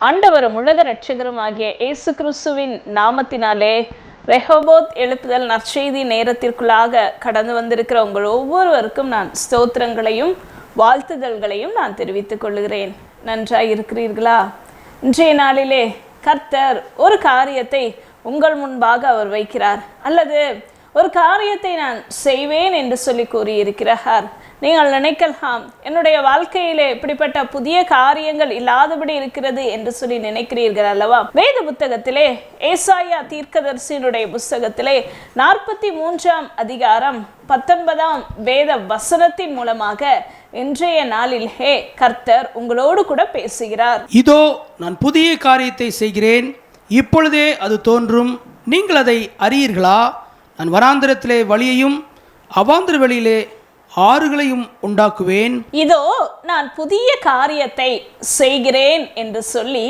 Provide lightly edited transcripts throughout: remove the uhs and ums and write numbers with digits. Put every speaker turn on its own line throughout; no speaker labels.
ஆண்டவரும் உலக இரட்சகரும் ஆகிய இயேசு கிறிஸ்துவின் நாமத்தினாலே ரெஹோபோத் எழுப்புதல் நற்செய்தி நேரத்திற்குள்ளாக கடந்து வந்திருக்கிற உங்கள் ஒவ்வொருவருக்கும் நான் ஸ்தோத்திரங்களையும் வாழ்த்துதல்களையும் நான் தெரிவித்துக் கொள்கிறேன். நன்றாய் இருக்கிறீர்களா? இன்றைய நாளிலே கர்த்தர் ஒரு காரியத்தை உங்கள் முன்பாக அவர் வைக்கிறார், அல்லது ஒரு காரியத்தை நான் செய்வேன் என்று சொல்லி கூறியிருக்கிறார். நீங்கள் நினைக்கலாம், என்னுடைய வாழ்க்கையிலே இப்படிப்பட்ட புதிய காரியங்கள் இல்லாதபடி இருக்கிறது என்று சொல்லி நினைக்கிறீர்கள் அல்லவா? வேத புத்தகத்திலே ஏசாயா தீர்க்கதரிசியினுடைய புஸ்தகத்திலே 43ஆம் அதிகாரம் 19ஆம் வேத வசனத்தின் மூலமாக இன்றைய நாளிலே கர்த்தர் உங்களோடு கூட பேசுகிறார்.
இதோ நான் புதிய காரியத்தை செய்கிறேன், இப்பொழுதே அது தோன்றும், நீங்கள் அதை அறியீர்களா? நான் வனாந்திரத்திலே வழியையும் அவாந்திர வெளியிலே ஆறுகளையும் உண்டாக்குவேன்.
இதோ நான் புதிய காரியத்தை செய்கிறேன் என்று சொல்லி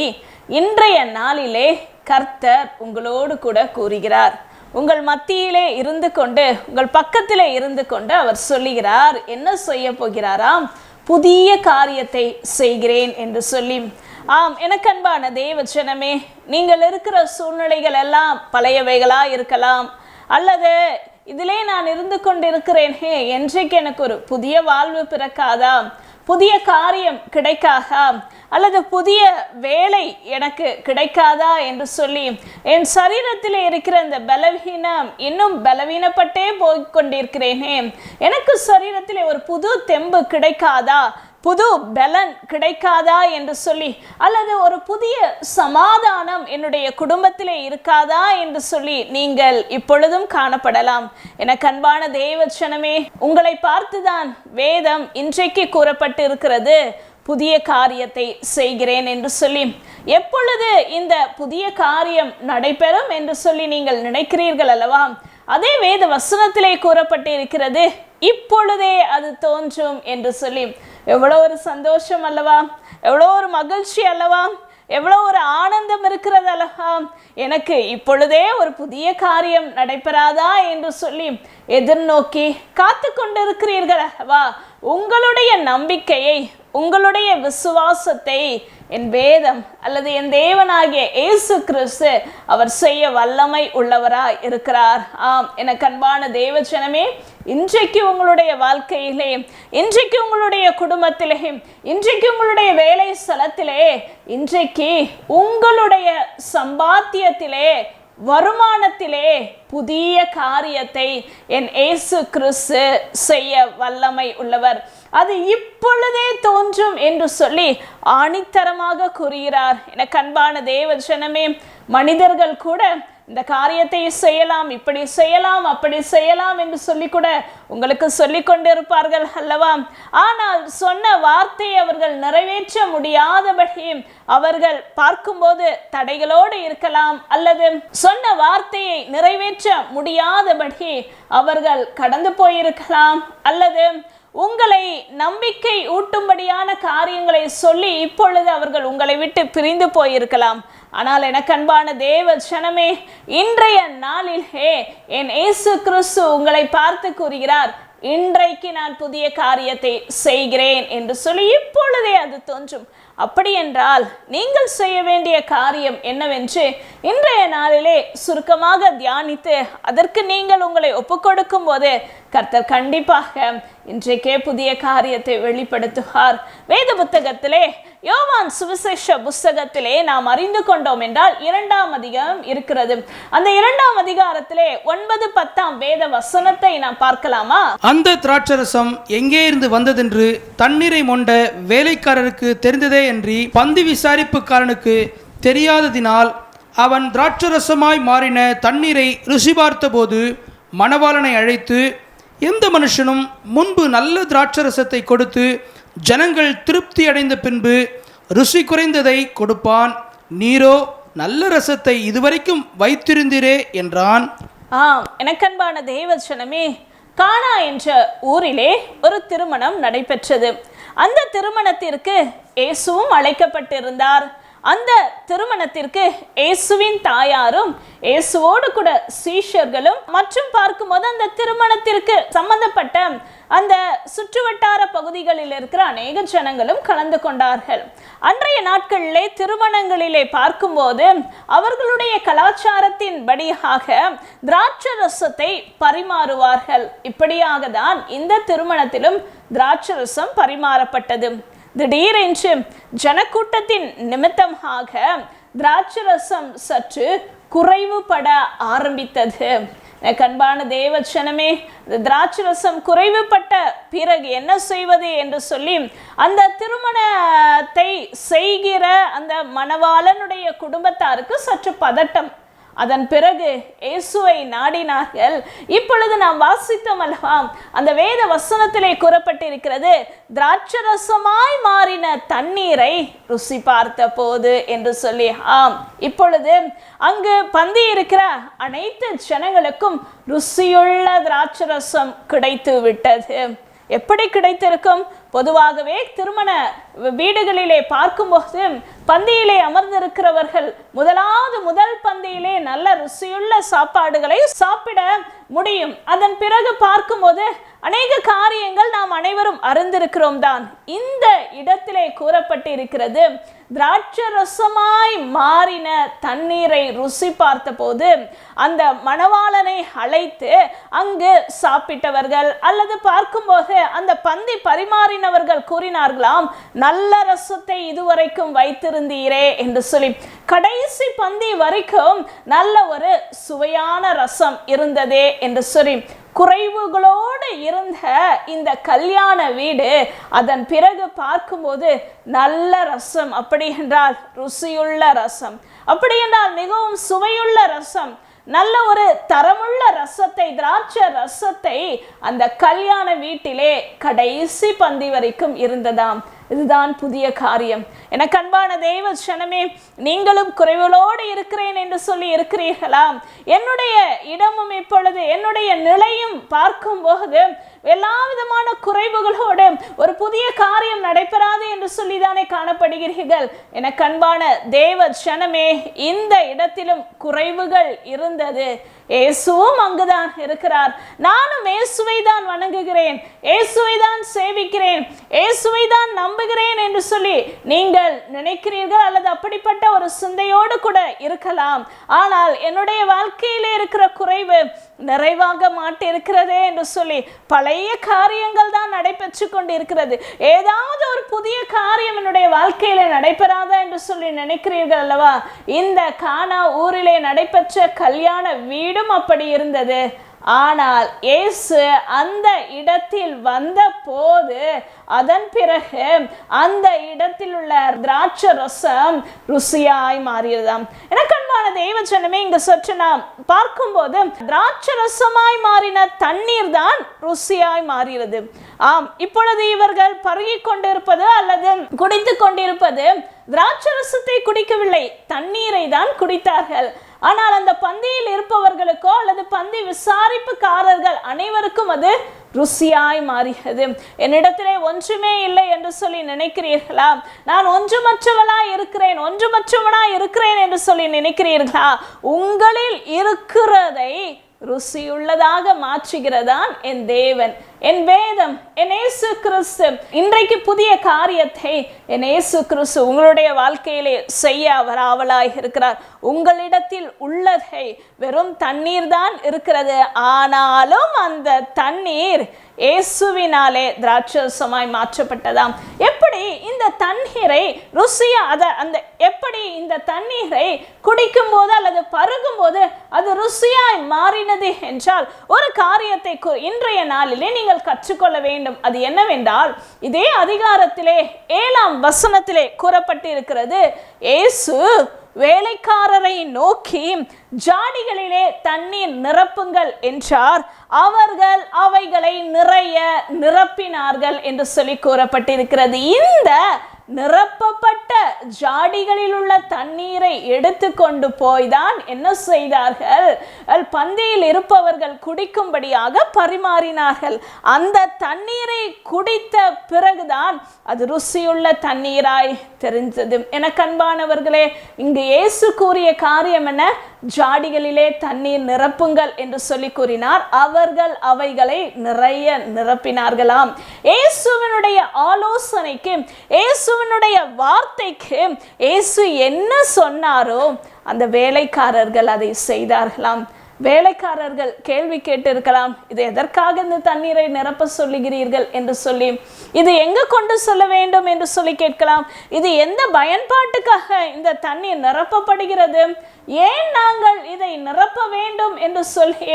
இன்றைய நாளிலே கர்த்தர் உங்களோடு கூட கூறுகிறார். உங்கள் மத்தியிலே இருந்து கொண்டு, உங்கள் பக்கத்திலே இருந்து கொண்டு அவர் சொல்லுகிறார், என்ன செய்ய போகிறாராம்? புதிய காரியத்தை செய்கிறேன் என்று சொல்லி. ஆம், எனக்கு அன்பான தேவஜனமே, நீங்கள் இருக்கிற சூழ்நிலைகள் எல்லாம் பழையவைகளா இருக்கலாம், அல்லது இதிலே நான் இருந்து கொண்டிருக்கிறேன், என்றைக்கு எனக்கு ஒரு புதிய வாழ்வு பிறக்காதா, புதிய காரியம் கிடைக்காதா, அல்லது புதிய வேலை எனக்கு கிடைக்காதா என்று சொல்லி என் சரீரத்தில் இருக்கிற இந்த பலவீனம் இன்னும் பலவீனப்பட்டே போய்கொண்டிருக்கிறேனே, எனக்கு சரீரத்தில் ஒரு புது தெம்பு கிடைக்காதா, புது பலன் கிடைக்காதா என்று சொல்லி, அல்லது ஒரு புதிய சமாதானம் என்னுடைய குடும்பத்திலே இருக்காதா என்று சொல்லி நீங்கள் இப்பொழுதும் காணப்படலாம். எனக்கு அன்பான தேவஜனமே, உங்களை பார்த்துதான் வேதம் இன்றைக்கு கூறப்பட்டு இருக்கிறது, புதிய காரியத்தை செய்கிறேன் என்று சொல்லி. எப்பொழுது இந்த புதிய காரியம் நடைபெறும் என்று சொல்லி நீங்கள் நினைக்கிறீர்கள் அல்லவா? அதே வேத வசனத்திலே கூறப்பட்டு இருக்கிறது, இப்பொழுதே அது தோன்றும் என்று சொல்லி. எவ்வளோ ஒரு சந்தோஷம் அல்லவா, எவ்வளோ ஒரு மகிழ்ச்சி அல்லவா, எவ்வளோ ஒரு ஆனந்தம் இருக்கிறது அல்லவா. எனக்கு இப்பொழுதே ஒரு புதிய காரியம் நடைபெறாதா என்று சொல்லி எதிர்நோக்கி காத்து கொண்டிருக்கிறீர்கள் அல்லவா? உங்களுடைய நம்பிக்கையை, உங்களுடைய விசுவாசத்தை என் வேதம் அல்லது என் தேவனாகிய இயேசு கிறிஸ்து அவர் செய்ய வல்லமை உள்ளவராய் இருக்கிறார். ஆம், எனக்கு அன்பான தேவஜனமே, இன்றைக்கு உங்களுடைய வாழ்க்கையிலே, இன்றைக்கு உங்களுடைய குடும்பத்திலே, இன்றைக்கு உங்களுடைய வேலை ஸ்தலத்திலே, இன்றைக்கு உங்களுடைய சம்பாத்தியத்திலே, வருமானத்திலே புதிய காரியத்தை என் இயேசு கிறிஸ்து செய்ய வல்லமை உள்ளவர். அது இப்பொழுதே தோன்றும் என்று சொல்லி ஆணித்தரமாக கூறுகிறார். எனக்கு அன்பான தேவஜனமே, மனிதர்கள் கூட இந்த காரியத்தை செய்யலாம், இப்படி செய்யலாம், அப்படி செய்யலாம் என்று சொல்லி கூட உங்களுக்கு சொல்லி கொண்டிருப்பார்கள் அல்லவா? ஆனால் சொன்ன வார்த்தையை அவர்கள் நிறைவேற்ற முடியாதபடி அவர்கள் பார்க்கும்போது தடைகளோடு இருக்கலாம், அல்லது சொன்ன வார்த்தையை நிறைவேற்ற முடியாதபடி அவர்கள் கடந்து போயிருக்கலாம், அல்லது உங்களை நம்பிக்கை ஊட்டும்படியான காரியங்களை சொல்லி இப்பொழுது அவர்கள் உங்களை விட்டு பிரிந்து போயிருக்கலாம். ஆனால் எனக்கு அன்பான தேவஜனமே, இன்றைய நாளிலே என் இயேசு கிறிஸ்து உங்களை பார்த்து கூறுகிறார், இன்றைக்கு நான் புதிய காரியத்தை செய்கிறேன் என்று சொல்லி இப்பொழுதே அது தோன்றும். அப்படி என்றால் நீங்கள் செய்ய வேண்டிய காரியம் என்னவென்று இன்றைய நாளிலே சுருக்கமாக தியானித்து அதற்கு நீங்கள் உங்களை ஒப்புக்கொடுக்கும் போது கர்த்தர் கண்டிப்பாக இன்றைக்கே புதிய காரியத்தை வெளிப்படுத்துவார். வேத புத்தகத்திலே, யோவான் சுவிசேஷ புஸ்தகத்திலே நாம் அறிந்து கொண்டோம் என்றால் 2ஆம் அதிகாரம் இருக்கிறது. அந்த 2ஆம் அதிகாரத்திலே 9, 10ஆம் வேத வசனத்தை நாம் பார்க்கலாமா?
அந்த திராட்சரசம் எங்கே இருந்து வந்ததென்று தண்ணீரை மொண்ட வேலைக்காரருக்கு தெரிந்ததே அன்றி பந்தி விசாரிப்புக்காரனுக்கு தெரியாததினால் அவன் திராட்சரசமாய் மாறின தண்ணீரை ருசி பார்த்தபோது மணவாளனை அழைத்து, எந்த மனுஷனும் முன்பு நல்ல திராட்சரசத்தை கொடுத்து ஜனங்கள் திருப்தி அடைந்த பின்பு ருசி குறைந்ததை கொடுப்பான், நீரோ நல்ல ரசத்தை இதுவரைக்கும் வைத்திருந்தீரே என்றான்.
எனக்கன்பான தேவஜனமே, கானா என்ற ஊரிலே ஒரு திருமணம் நடைபெற்றது. அந்த திருமணத்திற்கு இயேசுவும் அழைக்கப்பட்டிருந்தார். அந்த திருமணத்திற்கு இயேசுவின் தாயாரும் இயேசுவோடு கூட சீஷர்களும் மற்றும் பார்க்கும்போது அந்த திருமணத்திற்கு சம்பந்தப்பட்ட அந்த சுற்றுவட்டார பகுதிகளில் இருக்கிற அநேக ஜனங்களும் கலந்து கொண்டார்கள். அன்றைய நாட்களிலே திருமணங்களிலே பார்க்கும்போது அவர்களுடைய கலாச்சாரத்தின் படியாக திராட்சை ரசத்தை பரிமாறுவார்கள். இப்படியாக தான் இந்த திருமணத்திலும் திராட்சை ரசம் பரிமாறப்பட்டது. திடீரென்று ஜனக்கூட்டத்தின் நிமித்தமாக திராட்சை ரசம் சற்று குறைவுபட ஆரம்பித்தது. கண்பான தேவச்சனமே, திராட்சை ரசம் குறைவுபட்ட பிறகு என்ன செய்வது என்று சொல்லி அந்த திருமணத்தை செய்கிற அந்த மணவாளனுடைய குடும்பத்தாருக்கு சற்று பதட்டம். அதன் பிறகு இயேசுவை நாடினார்கள். இப்பொழுது நாம் வாசித்தோம் அல்லவா, அந்த வேத வசனத்திலே கூறப்பட்டிருக்கிறது, திராட்சை ரசமாய் மாறின தண்ணீரை ருசி பார்த்த போது என்று சொல்லி. இப்பொழுது அங்கு பந்தி இருக்கிற அனைத்து ஜனங்களுக்கும் ருசியுள்ள திராட்சை ரசம் கிடைத்து விட்டது. எப்படி கிடைத்திருக்கும்? பொதுவாகவே திருமண வீடுகளிலே பார்க்கும்போது பந்தியிலே அமர்ந்திருக்கிறவர்கள் முதல் பந்தியிலே நல்ல ருசியுள்ள சாப்பாடுகளை சாப்பிட முடியும். அதன் பிறகு பார்க்கும்போது அநேக காரியங்கள் நாம் அனைவரும் அறிந்திருக்கிறோம் தான். இந்த இடத்திலே கூறப்பட்டிருக்கிறது, திராட்சை ரசமாய் மாறின தண்ணீரை ருசி பார்த்த போது அந்த மணவாளனை அழைத்து அங்கு சாப்பிட்டவர்கள் அல்லது பார்க்கும்போது அந்த பந்தி பரிமாறினவர்கள் கூறினார்களாம், நல்ல ரசத்தை இதுவரைக்கும் வைத்திருந்தீரே என்று சொல்லி. கடைசி பந்தி வரைக்கும் நல்ல ஒரு சுவையான ரசம் இருந்ததே என்று சொல்லி. குறைவுகளோடு இருந்த இந்த கல்யாண வீடு அதன் பிறகு பார்க்கும்போது நல்ல ரசம், அப்படி என்றால் ருசியுள்ள ரசம், அப்படி என்றால் மிகவும் சுவையுள்ள ரசம், நல்ல ஒரு தரமுள்ள ரசத்தை, திராட்சை ரசத்தை அந்த கல்யாண வீட்டிலே கடைசி பந்தி வரைக்கும் இருந்ததாம். இதுதான் புதிய காரியம். எனக்கு அன்பான தேவ ஜனமே, நீங்களும் குறைவுகளோடு இருக்கிறேன் என்று சொல்லி இருக்கிறீர்களா? என்னுடைய இடமும் இப்பொழுது என்னுடைய நிலையும் பார்க்கும்போது எல்லா விதமான குறைவுகளோடு ஒரு புதிய காரியம் நடைபெறாது என்று சொல்லிதானே காணப்படுகிறீர்கள். எனக்கு அன்பான தேவ ஜனமே, இந்த இடத்திலும் குறைவுகள் இருந்தது. இயேசுவும் அங்குதான் இருக்கிறார். நானும் இயேசுவை தான் வணங்குகிறேன், இயேசுவை தான் சேவிக்கிறேன், இயேசுவை தான் நம்புகிறேன் என்று சொல்லி நீங்கள் நினைக்கிறீர்கள் அல்லது அப்படிப்பட்ட ஒரு சிந்தையோடு கூட இருக்கலாம். ஆனால் என்னுடைய வாழ்க்கையிலே இருக்கிற குறைவு நிறைவாக மாட்டிருக்கிறதே என்று சொல்லி பழைய காரியங்கள் தான் நடைபெற்று கொண்டு இருக்கிறது. ஏதாவது ஒரு புதிய காரியம் என்னுடைய வாழ்க்கையில நடைபெறாதா என்று சொல்லி நினைக்கிறீர்கள் அல்லவா? இந்த கானா ஊரிலே நடைபெற்ற கல்யாண வீடும் அப்படி இருந்தது. ஆனால் இயேசு அந்த இடத்தில் வந்த போது அதன் பிறகு அந்த இடத்தில் உள்ள திராட்சை ரசம் ருசியாய் மாறியதாம். எனக்கு அன்பான தேவ ஜனமே, இங்க சற்று நாம் பார்க்கும்போது திராட்சை ரசமாய் மாறின தண்ணீர் தான் ருசியாய் மாறுகிறது. இப்பொழுது இவர்கள் பருகி கொண்டிருப்பது அல்லது குடித்து கொண்டிருப்பது திராட்சை ரசத்தை குடிக்கவில்லை, தண்ணீரை தான் குடித்தார்கள். ஆனால் அந்த பந்தியில் இருப்பவர்களுக்கோ அல்லது பந்தி விசாரிப்புக்காரர்கள் அனைவருக்கும் அது ருசியாய் மாறியது. என்னிடத்திலே ஒன்றுமே இல்லை என்று சொல்லி நினைக்கிறீர்களா? நான் ஒன்றுமற்றவனாய் இருக்கிறேன் என்று சொல்லி நினைக்கிறீர்களா? உங்களில் இருக்கிறதை ருசியுள்ளதாக மாற்றுகிறதான் என் தேவன், என் வேதம், என் இயேசு கிறிஸ்து. இன்றைக்கு புதிய காரியத்தை என் இயேசு கிறிஸ்து உங்களுடைய வாழ்க்கையிலே செய்ய அவர் ஆவலாய் இருக்கிறார். உங்களிடத்தில் உள்ளதை வெறும் தண்ணீர் தான் இருக்கிறது, ஆனாலும் அந்த தண்ணீர் இயேசுவினாலே திராட்சரசமாய் மாற்றப்பட்டதாம். எப்படி இந்த தண்ணீரை ருசியா எப்படி இந்த தண்ணீரை குடிக்கும் போது அல்லது பருகும் போது அது ருசியாய் மாறினது என்றால் ஒரு காரியத்தை இன்றைய நாளிலே நீங்கள் கற்றுக்கொள்ள வேண்டும். அது என்னவென்றால், இதே அதிகாரத்திலே 7ஆம் வசனத்திலே கூறப்பட்டிருக்கிறது, இயேசு வேலைக்காரரை நோக்கி ஜாடிகளிலே தண்ணீர் நிரப்புங்கள் என்றார். அவர்கள் அவைகளை நிறைய நிரப்பினார்கள் என்று சொல்லி கூறப்பட்டிருக்கிறது. இந்த நிரப்பப்பட்ட ஜாடிகளில் உள்ள தண்ணீரை எடுத்து கொண்டு போய்தான் என்ன செய்தார்கள், பந்தியில் இருப்பவர்கள் குடிக்கும்படியாக பரிமாறினார்கள். அந்த தண்ணீரை குடித்த பிறகுதான் அது ருசியுள்ள தண்ணீராய் தெரிந்தது. எனக்கு அன்பானவர்களே, இங்கு இயேசு கூறிய காரியம் என்ன? ஜாடிகளிலே தண்ணீர் நிரப்புங்கள் என்று சொல்லி கூறினார். அவர்கள் அவைகளை நிறைய நிரப்பினார்களாம். இயேசுவினுடைய ஆலோசனைக்கு, இயேசுவினுடைய வார்த்தைக்கு இயேசு என்ன சொன்னாரோ அந்த வேலைக்காரர்கள் அதை செய்தார்களாம். வேலைக்காரர்கள் கேள்வி கேட்டிருக்கலாம், இது எதற்காக இந்த தண்ணீரை நிரப்ப சொல்லுகிறீர்கள் என்று சொல்லி, இது எங்க கொண்டு செல்ல வேண்டும் என்று சொல்லி கேட்கலாம். இது எந்த பயன்பாட்டுக்காக இந்த தண்ணீர் நிரப்பப்படுகிறது, ஏன் நாங்கள் இதை நிரப்ப வேண்டும் என்று சொல்லி,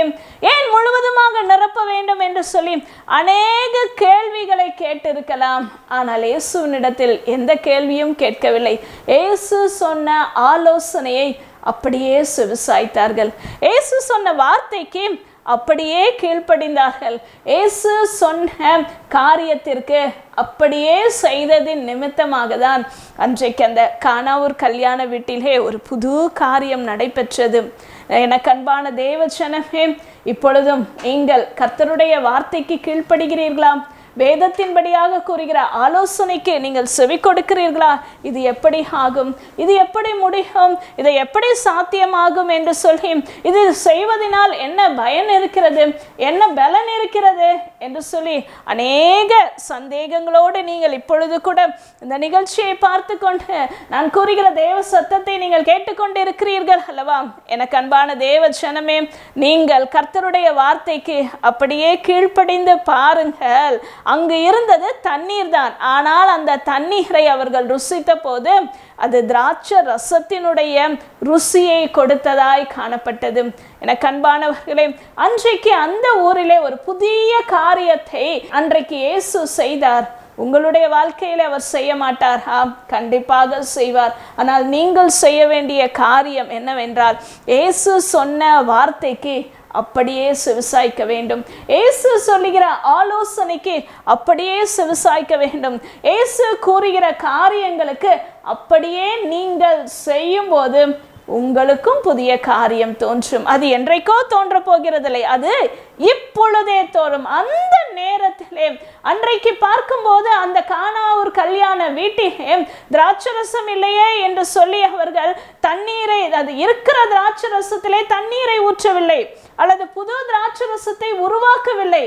ஏன் முழுவதுமாக நிரப்ப வேண்டும் என்று சொல்லி அநேக கேள்விகளை கேட்டிருக்கலாம். ஆனால் இயேசுவினிடத்தில் எந்த கேள்வியும் கேட்கவில்லை. இயேசு சொன்ன ஆலோசனையை அப்படியே செவிசாய்த்தார்கள். இயேசு சொன்ன வார்த்தைக்கு அப்படியே கீழ்ப்படிந்தார்கள். இயேசு சொன்ன காரியத்திற்கு அப்படியே செய்ததின் நிமித்தமாக தான் அன்றைக்கு அந்த கானாவூர் கல்யாண வீட்டிலே ஒரு புது காரியம் நடைபெற்றது. எனக்கு அன்பான தேவ ஜனமே, இப்பொழுதும் நீங்கள் கர்த்தருடைய வார்த்தைக்கு கீழ்ப்படுகிறீர்களா? வேதத்தின்படியாக கூறுகிற ஆலோசனைக்கு நீங்கள் செவி கொடுக்கிறீர்களா? இது எப்படி ஆகும், இது எப்படி முடியும், இதை எப்படி சாத்தியமாகும் என்று சொல்லி, இது செய்வதனால் என்ன பயன் இருக்கிறது, என்ன பலன் இருக்கிறது என்று சொல்லி அநேக சந்தேகங்களோடு நீங்கள் இப்பொழுது கூட இந்த நிகழ்ச்சியை பார்த்து கொண்டு நான் கூறுகிற தேவ சத்தத்தை நீங்கள் கேட்டுக்கொண்டு இருக்கிறீர்கள் அல்லவா? எனக்கு அன்பான தேவ ஜனமே, நீங்கள் கர்த்தருடைய வார்த்தைக்கு அப்படியே கீழ்ப்படிந்து பாருங்கள். அங்கு இருந்தது தண்ணீர் தான். ஆனால் அந்த தண்ணீரை அவர்கள் ருசித்த போது அது திராட்சை ரசத்தினுடைய ருசியை கொடுத்ததாய் காணப்பட்டது. எனக்கு அன்பானவர்களே, அன்றைக்கு அந்த ஊரிலே ஒரு புதிய காரியத்தை அன்றைக்கு இயேசு செய்தார். உங்களுடைய வாழ்க்கையில அவர் செய்ய மாட்டாரா? கண்டிப்பாக செய்வார். ஆனால் நீங்கள் செய்ய வேண்டிய காரியம் என்னவென்றால், இயேசு சொன்ன வார்த்தைக்கு அப்படியே செவிசாய்க்க வேண்டும். இயேசு சொல்லுகிற ஆலோசனைக்கு அப்படியே செவிசாய்க்க வேண்டும். இயேசு கூறுகிற காரியங்களுக்கு அப்படியே நீங்கள் செய்யும் போது உங்களுக்கும் புதிய காரியம் தோன்றும். அது என்றைக்கோ தோன்ற போகிறதில்லை, அது இப்பொழுதே தோறும். அந்த நேரத்திலே அன்றைக்கு பார்க்கும்போது அந்த கானாவூர் கல்யாண வீட்டிலே திராட்சரசம் இல்லையே என்று சொல்லி அவர்கள் தண்ணீரை, அது இருக்கிற திராட்சரசத்திலே தண்ணீரை ஊற்றவில்லை அல்லது புது திராட்சரசத்தை உருவாக்கவில்லை.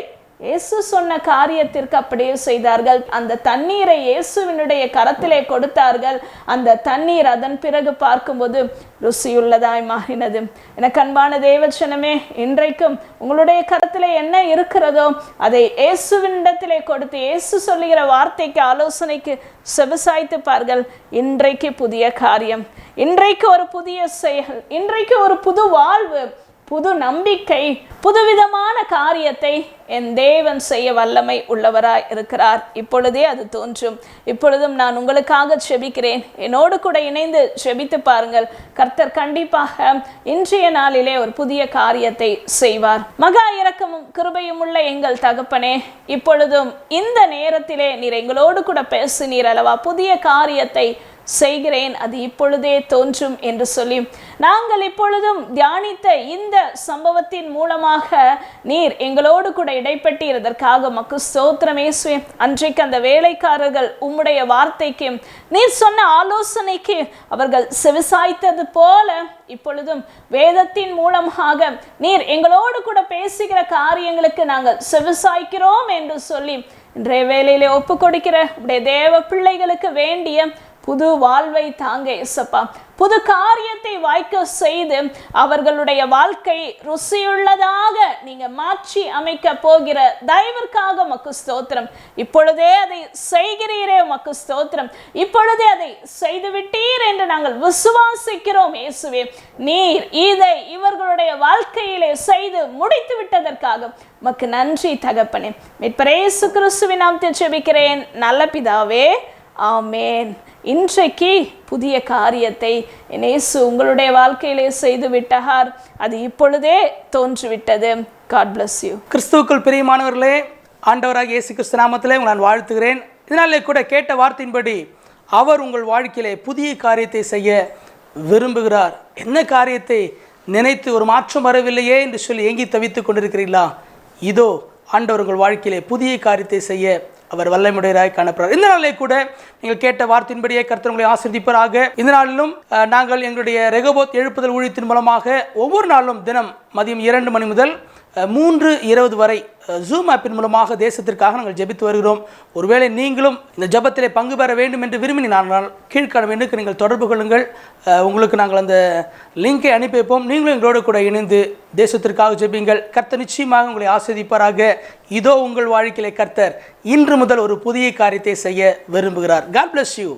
இயேசு சொன்ன காரியத்திற்கு அப்படியே செய்தார்கள். அந்த தண்ணீரை இயேசுவினுடைய கரத்திலே கொடுத்தார்கள். அந்த தண்ணீர் அதன் பிறகு பார்க்கும்போது ருசியுள்ளதாய் மாறினது. எனக்கு அன்பான தேவஜனமே, இன்றைக்கும் உங்களுடைய கரத்திலே என்ன இருக்கிறதோ அதை இயேசுவினிடத்திலே கொடுத்து இயேசு சொல்லுகிற வார்த்தைக்கு, ஆலோசனைக்கு செவிசாய்த்து பார்கள். இன்றைக்கு புதிய காரியம், இன்றைக்கு ஒரு புதிய செயல், இன்றைக்கு ஒரு புது வாழ்வு, புது நம்பிக்கை, புதுவிதமான காரியத்தை என் தேவன் செய்ய வல்லமை உள்ளவராய் இருக்கிறார். இப்பொழுதே அது தோன்றும். இப்பொழுதும் நான் உங்களுக்காக செபிக்கிறேன். என்னோடு கூட இணைந்து செபித்து பாருங்கள். கர்த்தர் கண்டிப்பாக இன்றைய நாளிலே ஒரு புதிய காரியத்தை செய்வார். மகா இரக்கமும் கிருபையும் உள்ள எங்கள் தகப்பனே, இப்பொழுதும் இந்த நேரத்திலே நீர் எங்களோடு கூட பேசினீர் அல்லவா? புதிய காரியத்தை செய்கிறேன், அது இப்பொழுதே தோன்றும் என்று சொல்லி நாங்கள் இப்பொழுதும் தியானித்த இந்த சம்பவத்தின் மூலமாக நீர் எங்களோடு கூட இடைப்பட்டதற்காக உமக்கு ஸ்தோத்திரம் இயேசுவே. அன்றைக்கு அந்த வேலைக்காரர்கள் உம்முடைய வார்த்தைக்கு, நீர் சொன்ன ஆலோசனைக்கு அவர்கள் செவிசாய்த்தது போல இப்பொழுதும் வேதத்தின் மூலமாக நீர் எங்களோடு கூட பேசுகிற காரியங்களுக்கு நாங்கள் செவிசாய்க்கிறோம் என்று சொல்லி இன்றைய வேளையிலே ஒப்பு கொடுக்கிற உடைய தேவ பிள்ளைகளுக்கு வேண்டிய புது வாழ்வை தாங்க இயேசப்பா. புது காரியத்தை வாய்க்க செய்து அவர்களுடைய வாழ்க்கை ருசியுள்ளதாக நீங்க மாற்றி அமைக்க போகிற தயவிற்காக உமக்கு ஸ்தோத்திரம். இப்பொழுதே அதை செய்கிறீரே உமக்கு ஸ்தோத்திரம். இப்பொழுதே அதை செய்து விட்டீர் என்று நாங்கள் விசுவாசிக்கிறோம் இயேசுவே. நீர் இதை இவர்களுடைய வாழ்க்கையிலே செய்து முடித்து விட்டதற்காக உமக்கு நன்றி தகப்பனே. மீட்பர் இயேசு கிறிஸ்துவின் நாமத்தில் ஜெபிக்கிறேன் நல்ல பிதாவே, ஆமேன். இன்றைக்கு புதிய காரியத்தை இயேசு உங்களுடைய வாழ்க்கையிலே செய்து விட்டார். அது இப்பொழுதே தோன்றிவிட்டது. God bless you.
கிறிஸ்துவுக்குள் பிரியமானவர்களே, ஆண்டவராக இயேசு கிறிஸ்து நாமத்திலே உங்களை நான் வாழ்த்துகிறேன். இதனாலே கூட கேட்ட வார்த்தையின்படி அவர் உங்கள் வாழ்க்கையிலே புதிய காரியத்தை செய்ய விரும்புகிறார். என்ன காரியத்தை நினைத்து ஒரு மாற்றம் வரவில்லையே என்று சொல்லி ஏங்கி தவித்துக் கொண்டிருக்கிறீர்களா? இதோ ஆண்டவர் உங்கள் வாழ்க்கையிலே புதிய காரியத்தை செய்ய அவர் வல்லமையுடையவராய் காணப்படுறார். இந்த நாளிலே கூட நீங்கள் கேட்ட வார்த்தையின்படியே கர்த்தர் உங்களை ஆசீர்வதிப்பாராக. இந்த நாளிலும் நாங்கள் எங்களுடைய ரெகோபோத் எழுப்புதல் ஊழியத்தின் மூலமாக ஒவ்வொரு நாளும் தினம் மதியம் 2 மணி முதல் 3:20 வரை ஜூம் ஆப்பின் மூலமாக தேசத்திற்காக நாங்கள் ஜெபித்து வருகிறோம். ஒருவேளை நீங்களும் இந்த ஜெபத்திலே பங்கு பெற வேண்டும் என்று விரும்பினால் கீழ்காணும் எண்ணுக்கு நீங்கள் தொடர்பு கொள்ளுங்கள். உங்களுக்கு நாங்கள் அந்த லிங்கை அனுப்பி வைப்போம். நீங்களும் எங்களோடு கூட இணைந்து தேசத்திற்காக ஜெபிங்கள். கர்த்தர் நிச்சயமாக உங்களை ஆசீர்வதிப்பாராக. இதோ உங்கள் வாழ்க்கையிலே கர்த்தர் இன்று முதல் ஒரு புதிய காரியத்தை செய்ய விரும்புகிறார். God bless you.